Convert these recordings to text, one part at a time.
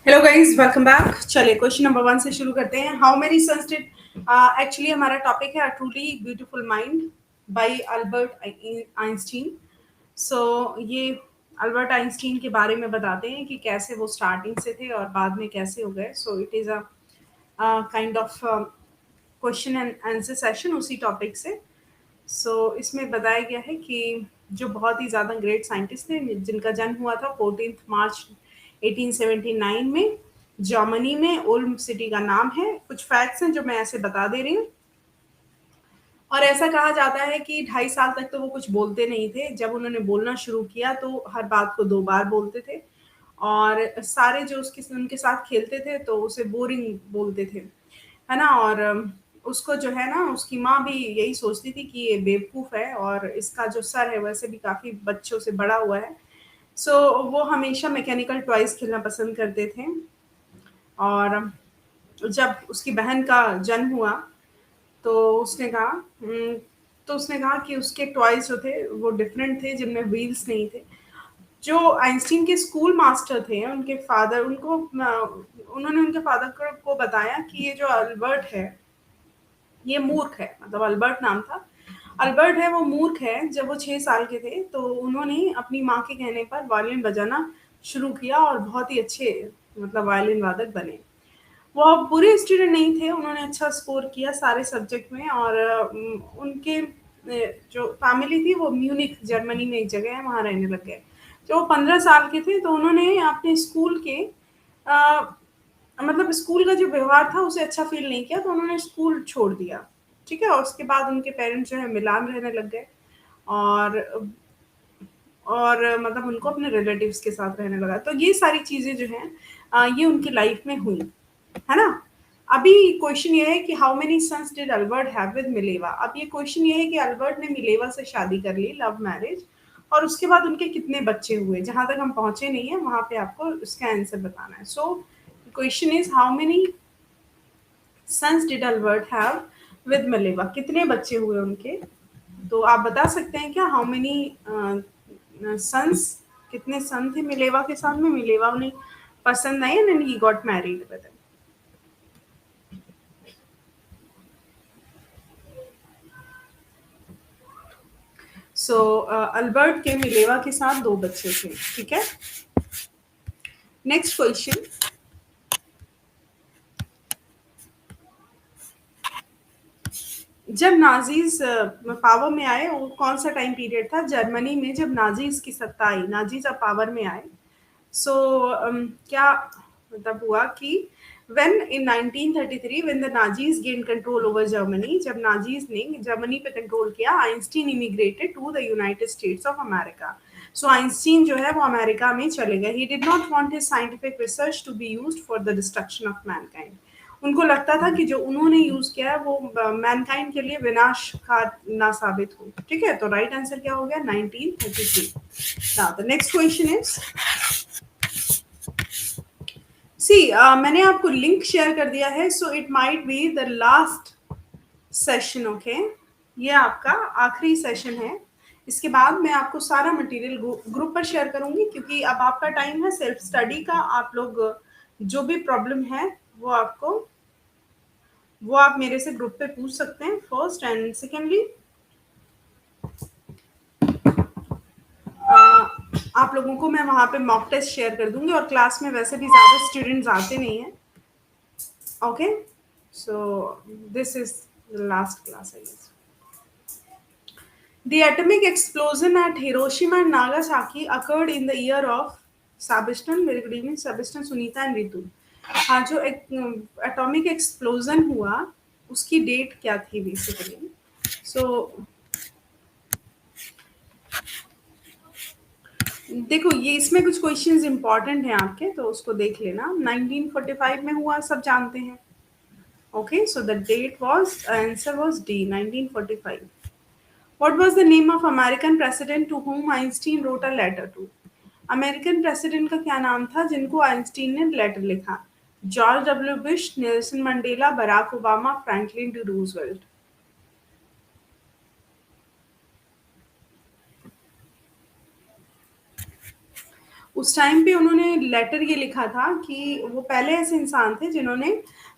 Hello guys, welcome back. चलिए question number 1 से शुरू करते हैं। How many sons did actually हमारा टॉपिक है truly beautiful mind by Albert Einstein. So ये अल्बर्ट आइंस्टीन के बारे में बताते हैं कि कैसे वो स्टार्टिंग से थे और बाद में कैसे हो गए। So it is a kind of question and answer session उसी टॉपिक से। इसमें बताया गया है कि जो बहुत ही ज़्यादा ग्रेट साइंटिस्ट थे जिनका जन्म हुआ था 14 मार्च 1879 में, जर्मनी में। ओल्म सिटी का नाम है। कुछ फैक्ट्स हैं जो मैं ऐसे बता दे रही हूँ। और ऐसा कहा जाता है कि 2.5 साल तक तो वो कुछ बोलते नहीं थे। जब उन्होंने बोलना शुरू किया तो हर बात को 2 बार बोलते थे। और सारे जो उसके उनके साथ खेलते थे तो उसे बोरिंग बोलते थे, है ना। और उसको जो है ना, उसकी माँ भी यही सोचती थी कि ये बेवकूफ़ है और इसका जो सर है वैसे भी काफ़ी बच्चों से बड़ा हुआ है। वो हमेशा मैकेनिकल टॉयज़ खेलना पसंद करते थे। और जब उसकी बहन का जन्म हुआ तो उसने कहा तो उसने कहा कि उसके टॉयज़ जो थे वो डिफरेंट थे, जिनमें व्हील्स नहीं थे। जो आइंस्टीन के स्कूल मास्टर थे, उनके फादर उन्होंने उनके फादर को बताया कि ये जो अल्बर्ट है ये मूर्ख है। मतलब अल्बर्ट नाम था। अल्बर्ट है वो मूर्ख है। जब वो 6 साल के थे तो उन्होंने अपनी माँ के कहने पर वायलिन बजाना शुरू किया और बहुत ही अच्छे मतलब वायलिन वादक बने। वो अब बुरे स्टूडेंट नहीं थे, उन्होंने अच्छा स्कोर किया सारे सब्जेक्ट में। और उनके जो फैमिली थी वो म्यूनिख जर्मनी में एक जगह है, वहाँ रहने लग गए। जब वो 15 साल के थे तो उन्होंने अपने स्कूल के अ, मतलब स्कूल का जो व्यवहार था उसे अच्छा फ़ील नहीं किया तो उन्होंने स्कूल छोड़ दिया, ठीक है? और उसके बाद उनके पेरेंट्स जो है मिलान रहने लग गए। और मतलब उनको अपने रिलेटिव्स के साथ रहने लगा। तो ये सारी चीज़ें जो हैं ये उनकी लाइफ में हुई, है ना? अभी क्वेश्चन ये है कि how many sons did Albert have with Mileva? अब ये क्वेश्चन ये है कि अल्बर्ट ने मिलेवा से शादी कर ली, लव मैरिज, और उसके बाद उनके कितने बच्चे हुए? जहाँ तक हम पहुँचे नहीं हैं, वहाँ पे आपको इसका आंसर बताना है। Question is how many sons did Albert have with Mileva? कितने बच्चे हुए उनके? तो आप बता सकते हैं क्या हाउ मेनी सन्स, कितने सन थे मिलेवा के साथ में? मिलेवा उन्हें पसंद आई and he got married with him. Albert के मिलेवा के साथ 2 बच्चे थे, ठीक है। नेक्स्ट क्वेश्चन, जब नाजीज पावर में आए, वो कौन सा टाइम पीरियड था जर्मनी में जब नाजीज की सत्ता आई, नाजीज अब पावर में आए? सो क्या मतलब हुआ कि when in 1933 when the Nazis gained control over Germany, जब नाजीज ने जर्मनी पे कंट्रोल किया, Einstein immigrated to the United States of America. Einstein जो है वो अमेरिका में चले गए। He did not want his scientific research to be used for the destruction of mankind. उनको लगता था कि जो उन्होंने यूज किया है वो मैनकाइंड के लिए विनाश का ना साबित हो, ठीक है। तो राइट आंसर क्या हो गया? 1933। Now the next question is, मैंने आपको लिंक शेयर कर दिया है। It might be the last session, okay. ये आपका आखिरी सेशन है। इसके बाद मैं आपको सारा मटेरियल ग्रुप पर शेयर करूंगी, क्योंकि अब आपका टाइम है सेल्फ स्टडी का। आप लोग जो भी प्रॉब्लम है वो आप मेरे से ग्रुप पे पूछ सकते हैं, फर्स्ट एंड सेकेंडली आप लोगों को मैं वहाँ पे मॉक टेस्ट शेयर कर दूंगी। और क्लास में वैसे भी ज़्यादा स्टूडेंट्स आते नहीं हैं, okay. This is the last class, I guess. The atomic explosion at Hiroshima and Nagasaki occurred in the year of Sabiston. Very good evening, Sabiston, Sunita and Ritu. हाँ, जो एटॉमिक एक्सप्लोजन हुआ उसकी date क्या थी basically? सो देखो, ये इसमें कुछ क्वेश्चंस इंपॉर्टेंट हैं आपके, तो उसको देख लेना। 1945 में हुआ, सब जानते हैं, okay. So the date was, answer was D, 1945। What was the name of American president to whom Einstein wrote a letter to? American president का क्या नाम था जिनको आइंस्टीन ने लेटर लिखा? George W Bush, Nelson Mandela, Barack Obama, Franklin D Roosevelt. उस time पे उन्होंने लेटर ये लिखा था कि वो पहले ऐसे इंसान थे जिन्होंने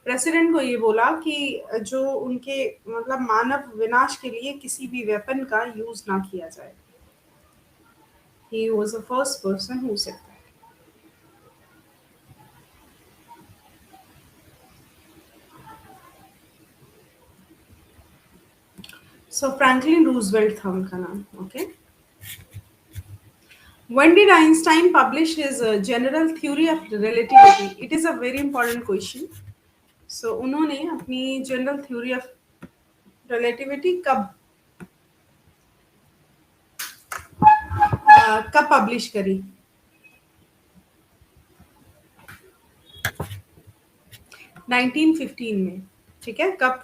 प्रेसिडेंट को ये बोला कि जो उनके मतलब मानव विनाश के लिए किसी भी वेपन का यूज ना किया जाए. He was the first person who said that. So Franklin Roosevelt था उनका नाम. Okay. When did Einstein publish his general theory of relativity? It is a very important question. So उन्होंने अपनी जनरल थ्योरी ऑफ रिलेटिविटी कब publish करी? 1915 में. ठीक है. कब?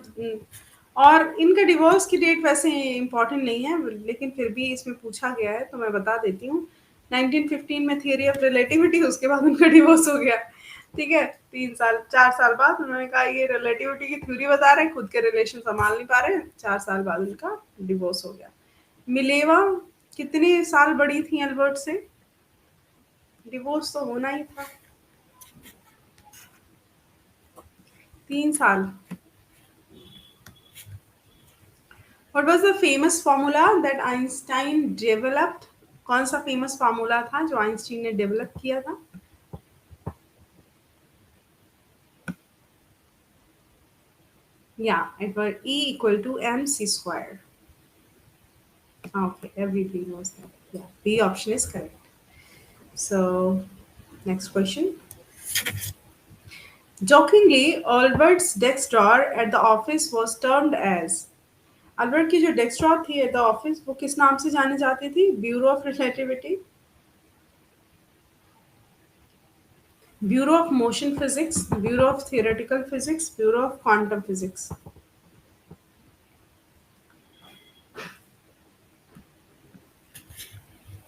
और इनका डिवोर्स की डेट वैसे इम्पोर्टेंट नहीं है, लेकिन फिर भी इसमें पूछा गया है तो मैं बता देती हूँ. 1915 में थियरी ऑफ रिलेटिविटी, उसके बाद उनका डिवोर्स हो गया. ठीक है. 3 साल 4 साल बाद उन्होंने कहा ये रिलेटिविटी की थ्योरी बता रहे हैं, खुद के रिलेशन संभाल नहीं पा रहे हैं. 4 साल बाद उनका डिवोर्स हो गया. मिलेवा कितने साल बड़ी थी अल्बर्ट से? डिवोर्स तो होना ही था. 3 साल. What was the famous formula that Einstein developed? कौन सा फेमस फार्मूला था जो आइंस्टीन ने डेवलप किया था? Yeah, it was E equal to mc square. Okay, everybody knows that. Yeah, B option is correct. So, next question. Jokingly, Albert's desk drawer at the office was termed as. Albert की जो desk drawer थी at the office वो किस नाम से जानी जाती थी? Bureau of relativity, bureau of motion physics, bureau of theoretical physics, bureau of quantum physics.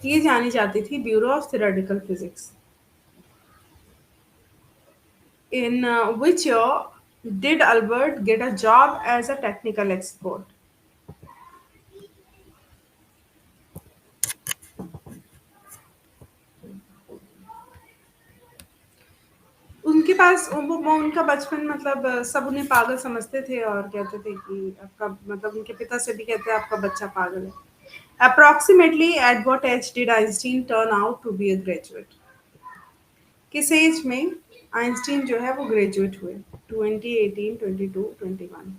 ये जानी जाती थी bureau of theoretical physics. In which year did Albert get a job as a technical expert? उनके पास वो उनका बचपन मतलब सब उन्हें पागल समझते थे और कहते थे कि आपका मतलब उनके पिता से भी कहते हैं आपका बच्चा पागल है. Approximately at what age did Einstein turn out to be a graduate? किस एज में आइंस्टीन जो है वो ग्रेजुएट हुए? 20, 18, 22, 21.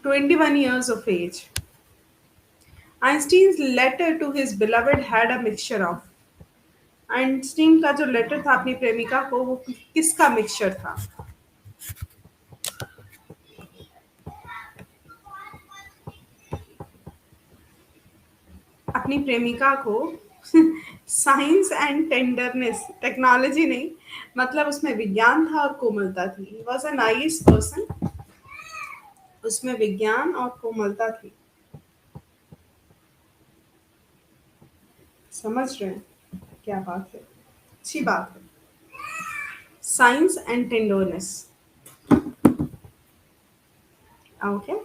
21 years of age. Einstein's letter to his beloved had a mixture of. Einstein का जो लेटर था अपनी प्रेमिका को वो किसका मिक्सचर था? अपनी प्रेमिका को साइंस एंड टेंडरनेस, टेक्नोलॉजी नहीं, मतलब उसमें विज्ञान था और कोमलता थी. He was a nice person. उसमें विज्ञान और कोमलता थी. समझ रहे हैं क्या बात है? अच्छी बात है. Science and tenderness. Okay.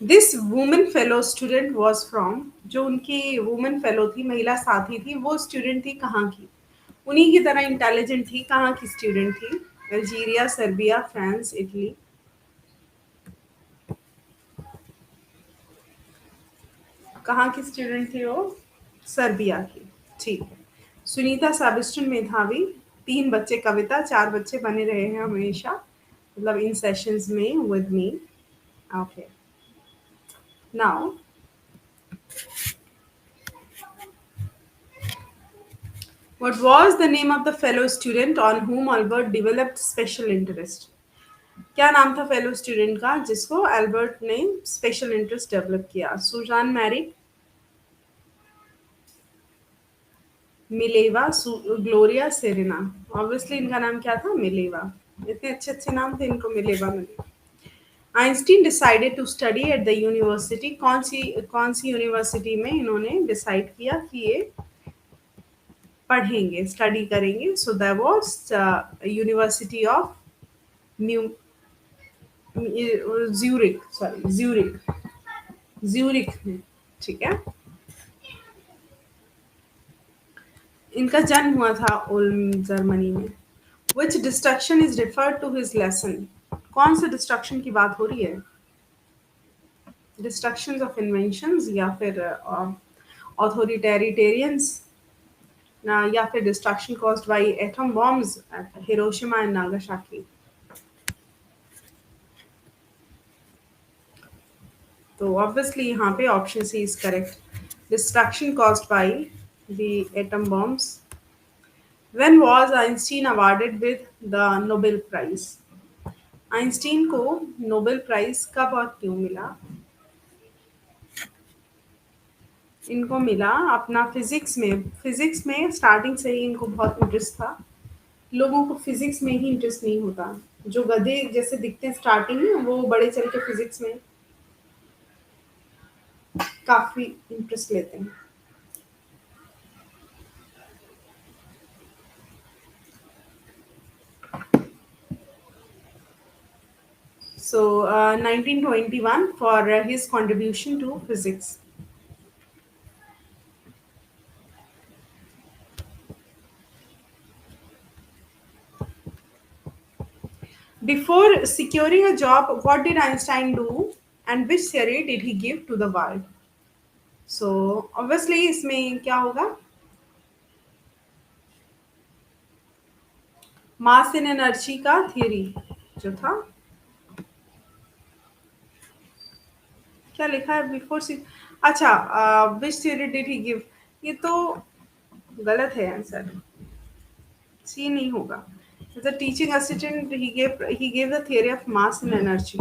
This women fellow student was from. जो उनकी वुमेन फेलो थी, महिला साथी थी, वो स्टूडेंट थी कहाँ की? उन्हीं की तरह इंटेलिजेंट थी, कहाँ की स्टूडेंट थी? Algeria, Serbia, France, Italy. कहाँ की स्टूडेंट थी वो? सर्बिया की. ठीक है. सुनीता सेबेस्टियन मेधावी. 3 बच्चे कविता, 4 बच्चे बने रहे हैं हमेशा मतलब इन सेशंस में with me. Okay. Now what was the name of the fellow student on whom Albert developed special interest? क्या नाम था फेलो स्टूडेंट का जिसको एल्बर्ट ने स्पेशल इंटरेस्ट डेवलप किया? Susan Maric, Mileva, Gloria, Serena. Obviously इनका नाम क्या था? मिलेवा. इतने अच्छे अच्छे नाम थे, इनको मिलेवा मिले. Einstein decided to study at the university, कौन सी यूनिवर्सिटी में इन्होंने डिसाइड किया कि ये पढ़ेंगे, स्टडी करेंगे? So that was university of new Zurich, sorry Zurich, Zurich में। ठीक है, इनका जन्म हुआ था उल्म जर्मनी में। Which destruction is referred to his lesson? कौन से डिस्ट्रक्शन की बात हो रही है? डिस्ट्रक्शन ऑफ इन्वेंशंस, या फिर ऑथोरिटेरिटेरियंस, या फिर destruction caused by atom bombs at Hiroshima and Nagasaki? तो ऑब्वियसली यहाँ पे option C is correct, destruction caused by the atom bombs. When was Einstein awarded with the Nobel Prize? Einstein को Nobel prize कब और क्यों मिला? इनको मिला अपना फिजिक्स में स्टार्टिंग से ही इनको बहुत इंटरेस्ट था। लोगों को फिजिक्स में ही इंटरेस्ट नहीं होता, जो गधे जैसे दिखते हैं स्टार्टिंग में, वो बड़े चल के फिजिक्स में काफी इंटरेस्ट लेते हैं। So 1921 for his contribution to physics. Before securing a job, what did Einstein do and which theory did he give to the world? So obviously इसमें क्या होगा? मास एंड एनर्जी का थियरी जो था, क्या लिखा है बिफोर सी? अच्छा, which theory did he give, ये तो गलत है आंसर, सी नहीं होगा। As a teaching assistant he gave the theory of mass and energy.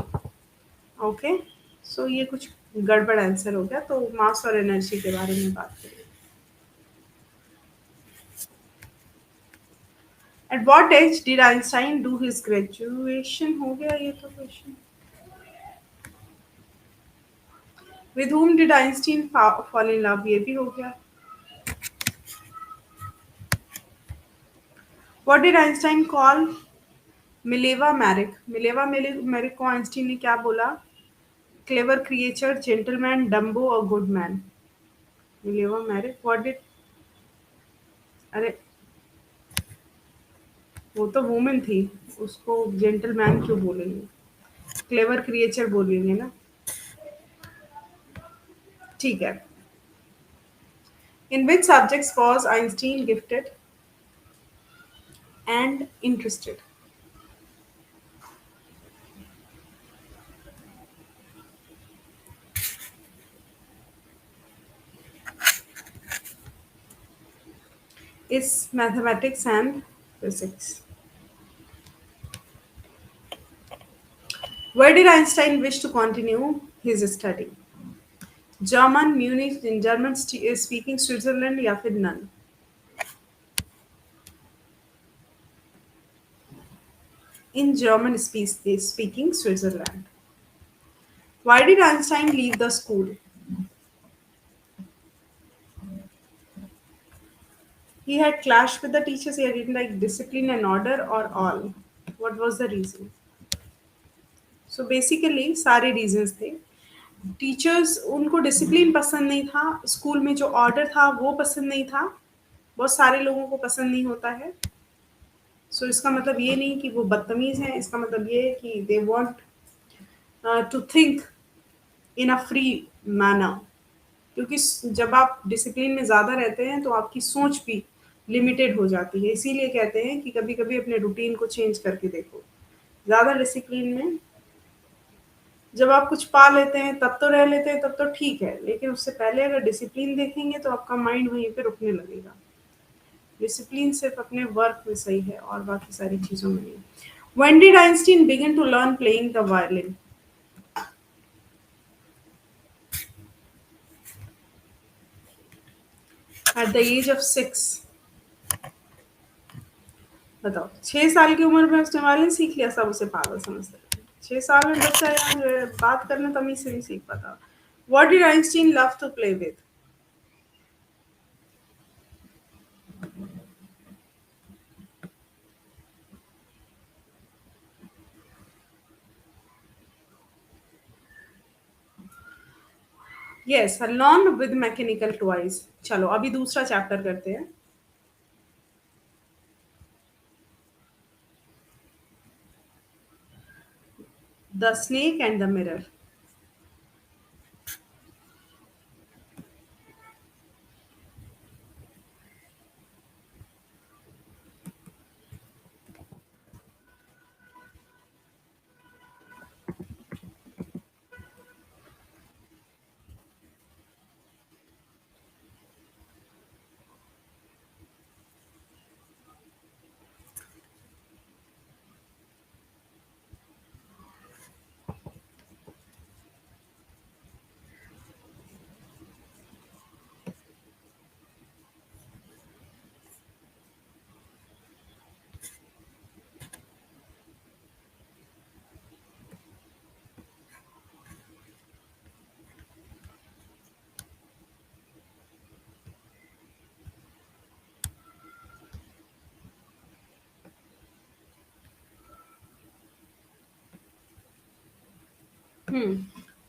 Okay, so ये कुछ गड़बड़ आंसर हो गया, तो मास और एनर्जी के बारे में बात करें। At what age did Einstein do his graduation? हो गया ये तो question. With whom did Einstein fall in love? ये भी हो गया। What did Einstein call Mileva Maric? Maric को आइंस्टीन ने क्या बोला? क्लेवर क्रिएचर, जेंटलमैन, डम्बो और good man. Mileva Maric, what did, अरे वो तो वुमेन थी, उसको जेंटलमैन क्यों बोलेंगे? क्लेवर क्रिएचर बोलेंगे ना। ठीक है। In which subjects was Einstein gifted and interested? Is mathematics and physics. Where did Einstein wish to continue his study? German, Munich, in German speaking Switzerland, या फिर none? In German speaking Switzerland. Why did Einstein leave the school? He had clashed with the teachers. He didn't like discipline and order, or all. What was the reason? So basically सारे reasons थे। Teachers, उनको discipline पसंद नहीं था, school में जो order था वो पसंद नहीं था, बहुत सारे लोगों को पसंद नहीं होता है। सो इसका मतलब ये नहीं कि वो बदतमीज हैं, इसका मतलब ये है कि they want to think in a free manner. क्योंकि जब आप डिसिप्लिन में ज़्यादा रहते हैं तो आपकी सोच भी लिमिटेड हो जाती है। इसीलिए कहते हैं कि कभी कभी अपने रूटीन को चेंज करके देखो। ज़्यादा डिसिप्लिन में जब आप कुछ पा लेते हैं तब तो रह लेते हैं, तब तो ठीक है, लेकिन उससे पहले अगर डिसिप्लिन देखेंगे तो आपका माइंड वहीं पे रुकने लगेगा। डिसिप्लिन सिर्फ अपने वर्क में सही है और बाकी सारी चीज़ों में नहीं। When did Einstein begin to learn playing the violin? At the age of 6। बताओ, 6 साल की उम्र में उसने वायलिन सीख लिया, सब उसे पागल समझते थे। 6 साल में बच्चा यहाँ जो है बात करना तमीज से नहीं सीख पाता. What did Einstein love to play with? Yes, along with mechanical toys. चलो अभी दूसरा चैप्टर करते हैं. The snake and the mirror.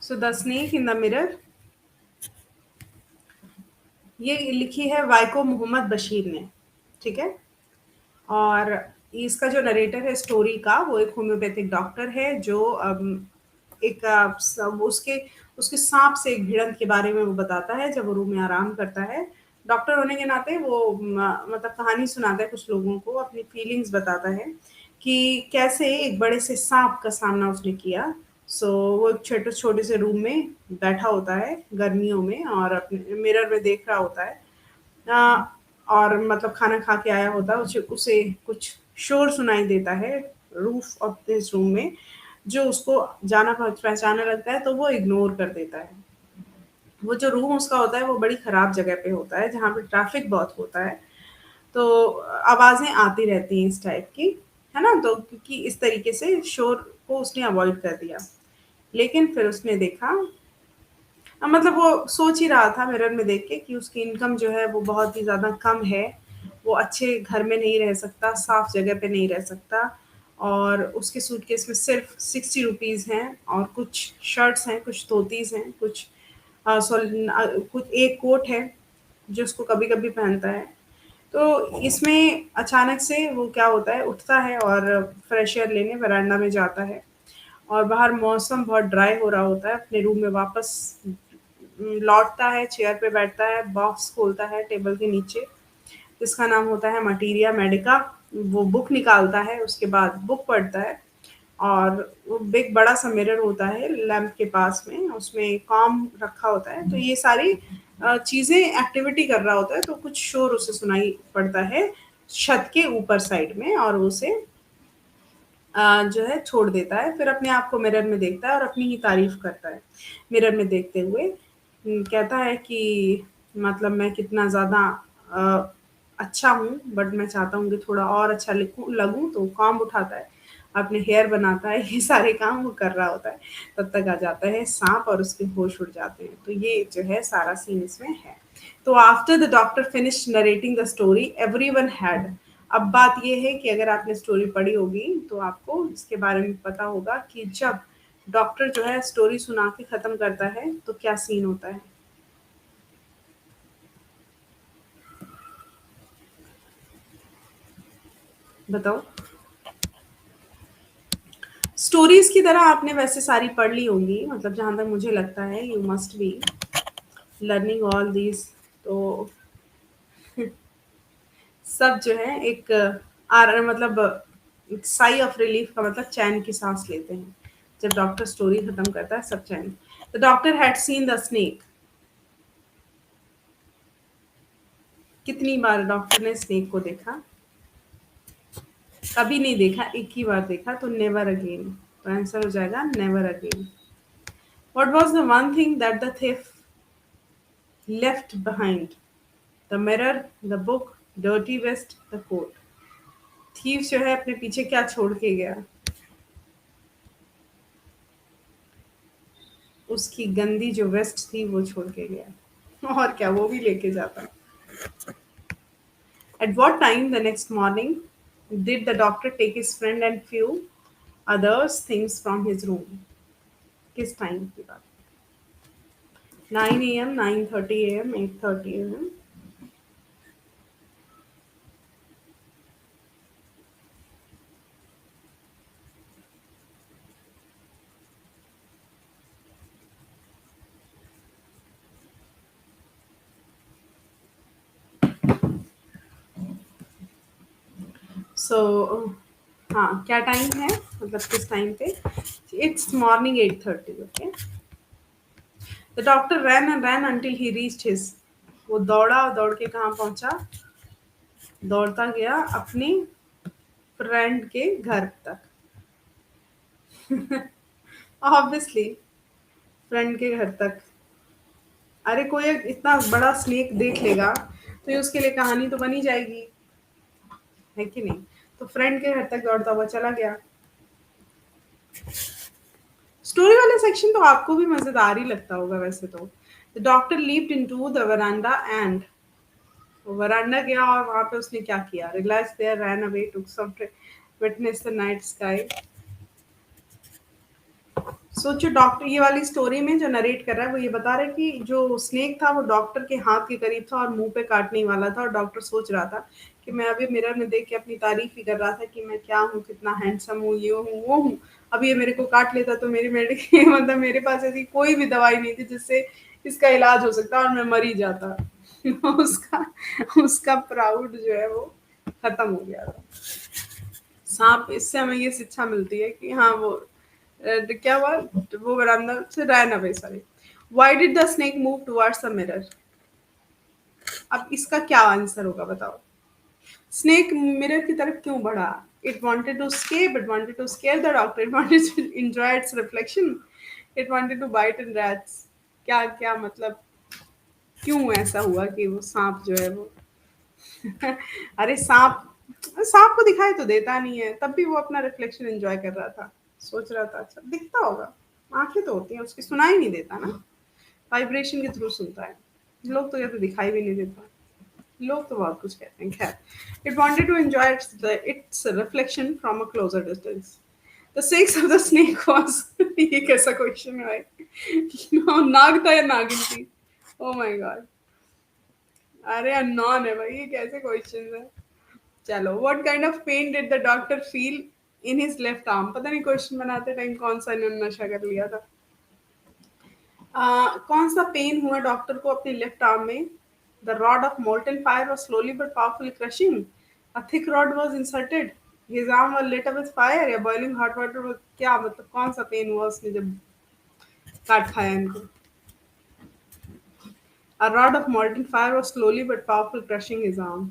So the snake in the mirror. ये लिखी है वाइको मोहम्मद बशीर ने. ठीक है. और इसका जो नरेटर है स्टोरी का वो एक होम्योपैथिक डॉक्टर है जो एक उसके उसके सांप से एक भिड़ंत के बारे में वो बताता है जब वो रूम में आराम करता है. डॉक्टर होने के नाते वो मतलब कहानी सुनाता है कुछ लोगों को, अपनी फीलिंग्स बताता है कि कैसे एक बड़े से सांप का सामना उसने किया. वो एक छोटे छोटे से रूम में बैठा होता है गर्मियों में और अपने मिरर में देख रहा होता है. अ, और मतलब खाना खा के आया होता है, उसे उसे कुछ शोर सुनाई देता है रूफ ऑफ दिस रूम में, जो उसको जाना पहचाना लगता है तो वो इग्नोर कर देता है. वो जो रूम उसका होता है वो बड़ी खराब जगह पे होता है जहाँ पे ट्रैफिक बहुत होता है. तो आवाज़ें आती रहती हैं इस टाइप की, है ना? तो क्योंकि इस तरीके से शोर को उसने अवॉइड कर दिया. लेकिन फिर उसने देखा, मतलब वो सोच ही रहा था मिरर में देख के कि उसकी इनकम जो है वो बहुत ही ज़्यादा कम है. वो अच्छे घर में नहीं रह सकता, साफ जगह पे नहीं रह सकता. और उसके सूटकेस में सिर्फ 60 रुपीज़ हैं और कुछ शर्ट्स हैं, कुछ धोतीस हैं, कुछ कुछ एक कोट है जो उसको कभी कभी पहनता है. तो इसमें अचानक से वो क्या होता है, उठता है और फ्रेश एयर लेने वरांडा में जाता है. और बाहर मौसम बहुत ड्राई हो रहा होता है. अपने रूम में वापस लौटता है, चेयर पे बैठता है, बॉक्स खोलता है टेबल के नीचे जिसका नाम होता है मटीरिया मेडिका. वो बुक निकालता है, उसके बाद बुक पढ़ता है. और वो एक बड़ा सा मिरर होता है लैंप के पास में, उसमें कॉम रखा होता है. तो ये सारी चीज़ें एक्टिविटी कर रहा होता है तो कुछ शोर उसे सुनाई पड़ता है छत के ऊपर साइड में, और उसे जो है छोड़ देता है. फिर अपने आप को मिरर में देखता है और अपनी ही तारीफ करता है मिरर में देखते हुए. कहता है कि मतलब मैं कितना ज़्यादा अ, अच्छा हूँ, बट मैं चाहता हूँ कि थोड़ा और अच्छा लिखूँ लगूँ. तो काम उठाता है, अपने हेयर बनाता है, ये सारे काम वो कर रहा होता है. तब तक आ जाता है सांप और उसके होश उड़ जाते हैं. तो ये जो है सारा सीन इसमें है. तो after the doctor finish narrating the story everyone had. अब बात ये है कि अगर आपने स्टोरी पढ़ी होगी तो आपको इसके बारे में पता होगा कि जब डॉक्टर जो है स्टोरी सुना के खत्म करता है तो क्या सीन होता है. बताओ. स्टोरीज की तरह आपने वैसे सारी पढ़ ली होंगी, मतलब जहां तक मुझे लगता है you must be learning all these. तो सब जो है एक आर मतलब साई ऑफ रिलीफ का मतलब चैन की सांस लेते हैं जब डॉक्टर स्टोरी खत्म करता है. सब चैन. The doctor had seen the snake. कितनी बार डॉक्टर ने स्नेक को देखा? कभी नहीं देखा, एक ही बार देखा. तो नेवर अगेन. तो आंसर हो जाएगा never again. What was the one thing that the thief left behind? The mirror, the book, dirty vest, the coat. Thief जो है अपने पीछे क्या छोड़ के गया? उसकी गंदी जो वेस्ट थी वो छोड़ के गया, और क्या वो भी लेके जाता। At what time the next morning did the doctor take his friend and few others things from his room? किस टाइम की बात? 9 a.m., 9:30 a.m., 8:30 a.m. So हाँ क्या टाइम है, मतलब किस टाइम पे? It's morning 8:30. Okay. The doctor ran and ran until he reached his. वो दौड़ा और दौड़ के कहाँ पहुंचा? दौड़ता गया अपनी फ्रेंड के घर तक। ऑब्वियसली फ्रेंड के घर तक। अरे कोई एक इतना बड़ा स्नेक देख लेगा तो ये उसके लिए कहानी तो बनी जाएगी, है कि नहीं? तो फ्रेंड के घर तक दौड़ता हुआ चला गया। स्टोरी वाला सेक्शन तो आपको भी मजेदार ही लगता होगा वैसे तो। The doctor leaped into the veranda and, veranda गया और वहां पे उसने क्या किया? Relax there, ran away, took some witness the night sky. सोचो डॉक्टर, ये वाली स्टोरी में जो नरेट कर रहा है वो ये बता रहा है कि जो स्नेक था वो डॉक्टर के हाथ के करीब था और मुंह पे काटने वाला था, और डॉक्टर सोच रहा था कि मैं अभी मिरर में देख के अपनी तारीफ ही कर रहा था कि मैं क्या हूँ, कितना हैंडसम हूँ, ये हूँ वो हूँ। अब ये मेरे को काट लेता तो मेरी मेडिकल मतलब मेरे पास ऐसी कोई भी दवाई नहीं थी जिससे इसका इलाज हो सकता और मैं मर ही जाता। उसका उसका प्राउड जो है वो खत्म हो गया था। सांप, इससे हमें ये शिक्षा मिलती है कि हाँ वो क्या हुआ, वो बरामदा से ran away, sorry. Why did the snake move towards the mirror? अब इसका क्या आंसर होगा बताओ? स्नेक मिरर की तरफ क्यों बढ़ा? It wanted to escape, it wanted to scare the doctor, it wanted to enjoy its reflection, it wanted to bite in rats। क्या क्या मतलब, क्यों ऐसा हुआ कि वो सांप जो है वो अरे सांप, सांप को दिखाई तो देता नहीं है, तब भी वो अपना रिफ्लेक्शन एंजॉय कर रहा था। सोच रहा था अच्छा दिखता होगा, आंखें तो होती हैं उसकी, सुनाई नहीं देता ना, वाइब्रेशन के थ्रू सुनता है। लोग तो ये तो दिखाई भी नहीं देता, लोग तो बहुत कुछ कहते हैं। खैर, it wanted to enjoy its reflection from a closer distance. The sex of the snake was ये कैसा क्वेश्चन है भाई? नाग था या नागिन थी? ओ माय गॉड, अरे अननोन है भाई, ये कैसे क्वेश्चन है? चलो, what kind of pain did the doctor feel in his left arm? पता नहीं क्वेश्चन बनाते टाइम कौन सा इन्होंने नशा कर लिया था। कौन सा पेन हुआ डॉक्टर को अपने लेफ्ट आर्म में? The rod of molten fire was slowly but powerfully crushing. A thick rod was inserted. His arm was lit up with fire या boiling hot water was, क्या मतलब कौन सा पेन हुआ उसने जब काट खाया इनको? A rod of molten fire was slowly but powerful crushing his arm.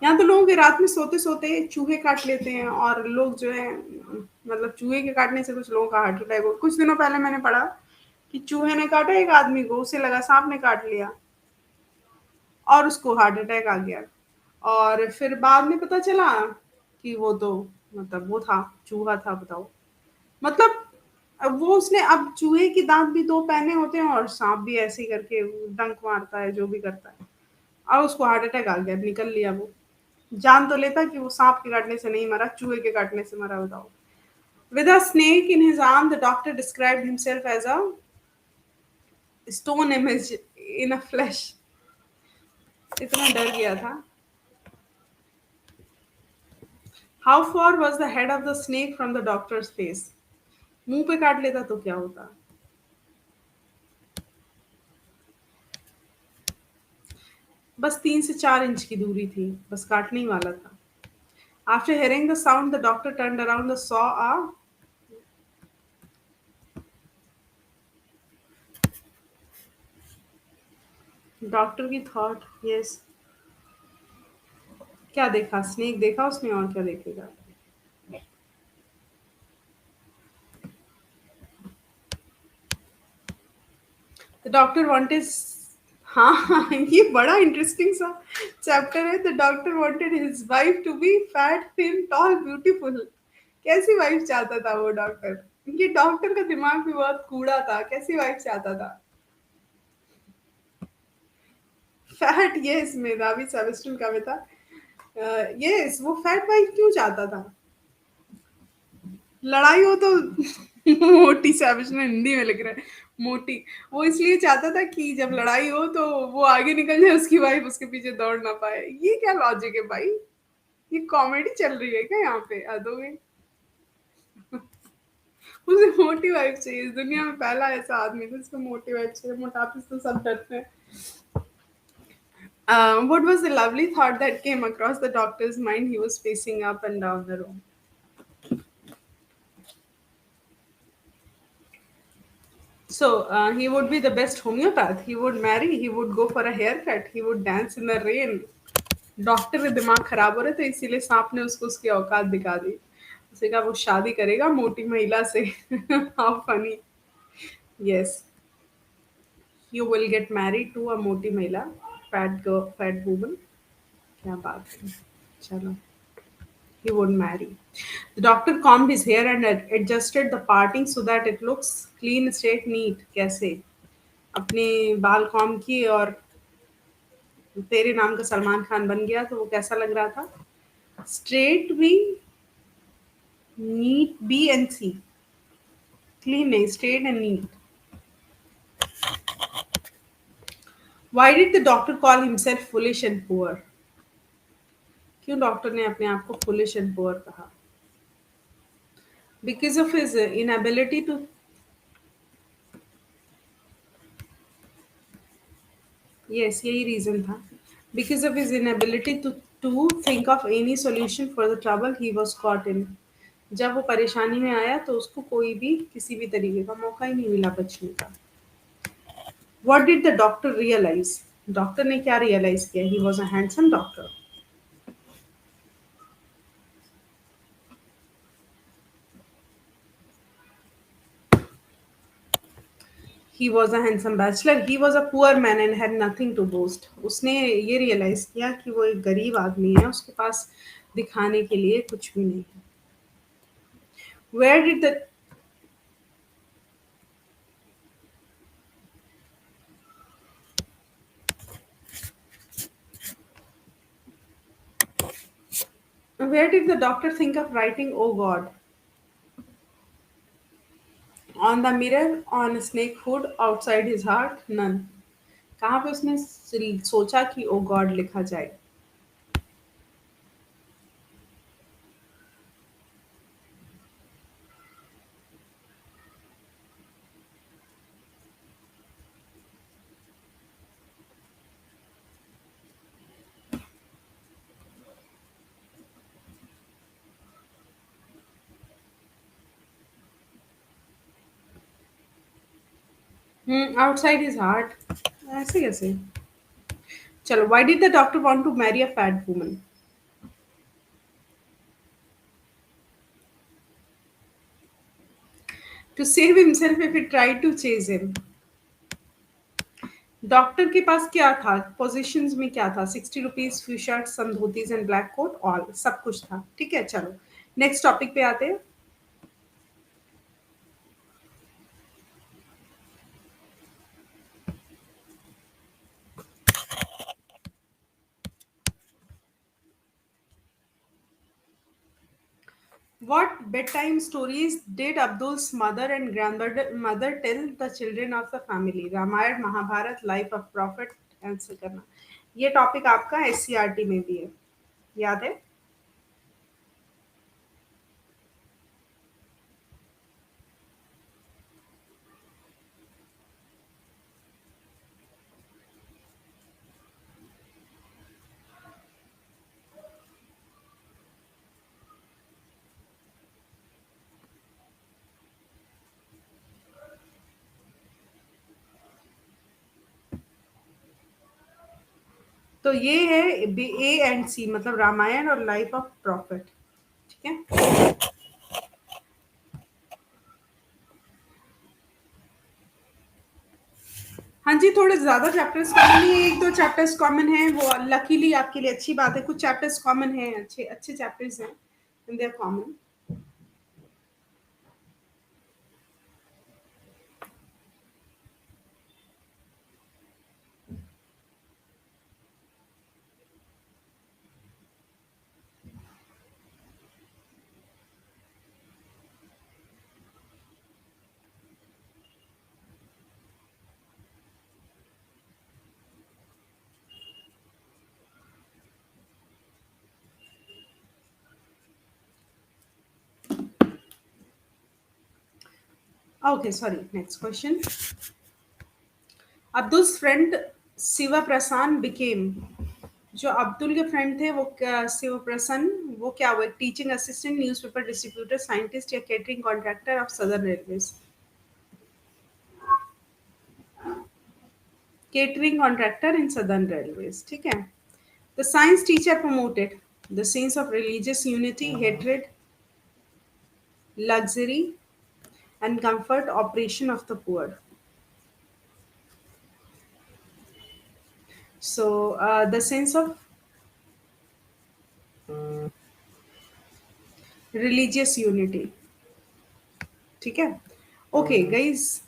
यहाँ तो लोगों के रात में सोते सोते चूहे काट लेते हैं, और लोग जो है मतलब चूहे के काटने से कुछ लोगों का हार्ट अटैक हो। कुछ दिनों पहले मैंने पढ़ा कि चूहे ने काटा एक आदमी को, उसे लगा सांप ने काट लिया और उसको हार्ट अटैक आ गया। और फिर बाद में पता चला कि वो तो मतलब वो था, चूहा था, बताओ। मतलब अब वो उसने, अब चूहे के दांत भी दो पहने होते हैं और सांप भी ऐसे ही करके डंक मारता है, जो भी करता है। और उसको हार्ट अटैक आ गया, निकल लिया वो। जान तो लेता कि वो सांप के काटने से नहीं मरा, चूहे के काटने से मरा, बताओ। With a snake in his arm, the doctor described himself as a stone image in a flesh। इतना डर गया था। How far was the head of the snake from the doctor's face? मुंह पे काट लेता तो क्या होता? बस 3 से 4 इंच की दूरी थी, बस काटने ही वाला था। After hearing the sound, the doctor turned around and saw a, doctor की थॉट, यस। क्या देखा? स्नेक देखा उसने, और क्या देखेगा? द डॉक्टर वांटेड, हाँ हाँ, ये बड़ा इंटरेस्टिंग सा चैप्टर है। The doctor wanted his wife to be fat, thin, tall, beautiful. कैसी वाइफ चाहता था वो डॉक्टर? ये डॉक्टर का दिमाग भी बहुत कूड़ा था, कैसी वाइफ चाहता था? फैट, यस, मेधावी सेबेस्टियन का भी था। यस, वो फैट वाइफ क्यों चाहता था? लड़ाई हो तो मोटी, सैविज ने हिंदी में लिख रहा है मोटी। वो इसलिए चाहता था कि जब लड़ाई हो तो वो आगे निकल जाए, उसकी वाइफ उसके पीछे दौड़ ना पाए। ये क्या लॉजिक है भाई? ये कॉमेडी चल रही है क्या यहाँ पे? हद में। उसे मोटी वाइफ चाहिए। इस दुनिया में पहला ऐसा आदमी था जिसको मोटी वाइफ चाहिए। मोटापे से तो सब डरते हैं। What was the lovely thought that came across the doctor's mind? He was pacing up and down the room. So he would be the best homeopath. He would marry. He would go for a haircut. He would dance in the rain. Doctor का दिमाग खराब हो रहा था, इसीलिए सांप ने उसको उसकी औकात दिखा दी। उसे कहा वो शादी करेगा मोटी महिला से। How funny. Yes, you will get married to a मोटी महिला, फैट गर्ल, फैट वुमन। क्या बात है। चलो, he would marry. The doctor combed his hair and adjusted the parting so that it looks clean, straight, neat. कैसे? अपने बाल com किए और तेरे नाम का सलमान खान बन गया, तो वो कैसा लग रहा था? स्ट्रेट भी, neat B and C. Clean नहीं, straight and neat. Why did the doctor call himself foolish and poor? क्यों डॉक्टर ने अपने आप को foolish and poor कहा? Because of his inability to, yes, यही रीजन था। Because of his inability to think of any solution for the trouble he was caught in. जब वो परेशानी में आया तो उसको कोई भी किसी भी तरीके का मौका ही नहीं मिला बचने का। What did the doctor realize? Doctor ने क्या रियलाइज किया? He was a handsome doctor. He was a handsome bachelor. He was a poor man and had nothing to boast. उसने ये रियलाइज किया कि वो एक गरीब आदमी है, उसके पास दिखाने के लिए कुछ भी नहीं है। Where did the Where did the doctor think of writing "Oh God"? On the mirror, on a snake hood, outside his heart? None. कहाँ पे उसने सोचा कि "Oh God" लिखा जाए? Outside his heart. ऐसे कैसे? चलो, why did the doctor want to marry a fat woman? To save himself if he tried to chase him. Doctor के पास क्या था? पोजीशंस में क्या था? 60 rupees, few shirt, some dhotis and black coat, all सब कुछ था। ठीक है, चलो नेक्स्ट टॉपिक पे आते हैं। What bedtime stories did Abdul's mother and grandmother tell the children of the family? Ramayana, Mahabharata, life of profit. Answer करना। ये टॉपिक आपका एससीईआरटी में भी है, याद है? तो ये है ए एंड सी, मतलब रामायण और लाइफ ऑफ प्रॉफिट। ठीक है। हाँ जी, थोड़े ज्यादा चैप्टर्स कॉमन है, एक दो चैप्टर्स कॉमन है, वो लकीली आपके लिए अच्छी बात है। कुछ चैप्टर्स कॉमन है, अच्छे अच्छे चैप्टर्स हैं, and they are common. Okay, sorry. Next question. Abdul's friend Siva Prasan became. जो अब्दुल के फ्रेंड थे वो शिव प्रसन्न, वो क्या हुए? Teaching assistant, newspaper distributor, scientist या catering contractor of southern railways? Catering contractor in southern railways, ठीक है। The science teacher promoted the sense of religious unity, hatred, luxury and comfort operation of the poor. So the sense of religious unity, ठीक है। Okay guys,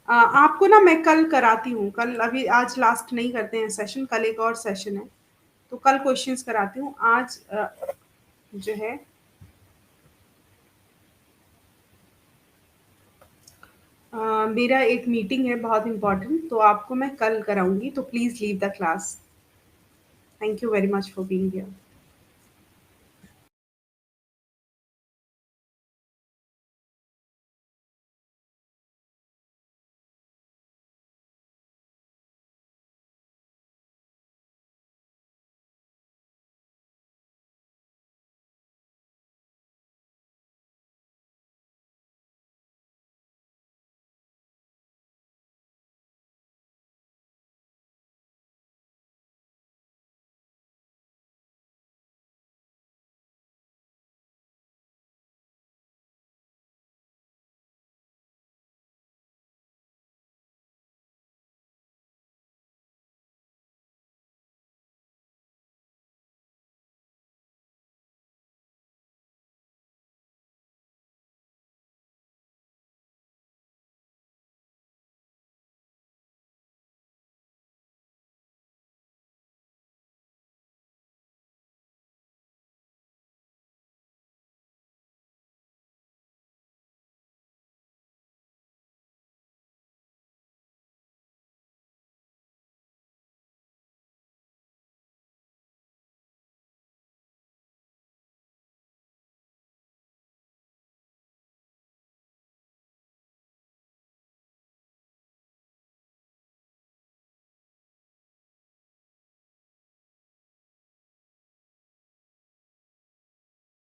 आपको ना मैं कल कराती हूँ, कल, अभी आज लास्ट नहीं करते हैं सेशन, कल एक और सेशन है, तो कल क्वेश्चंस कराती हूँ। आज जो है मेरा एक मीटिंग है बहुत इंपॉर्टेंट, तो आपको मैं कल कराऊंगी, तो please leave the class. Thank you very much for being here.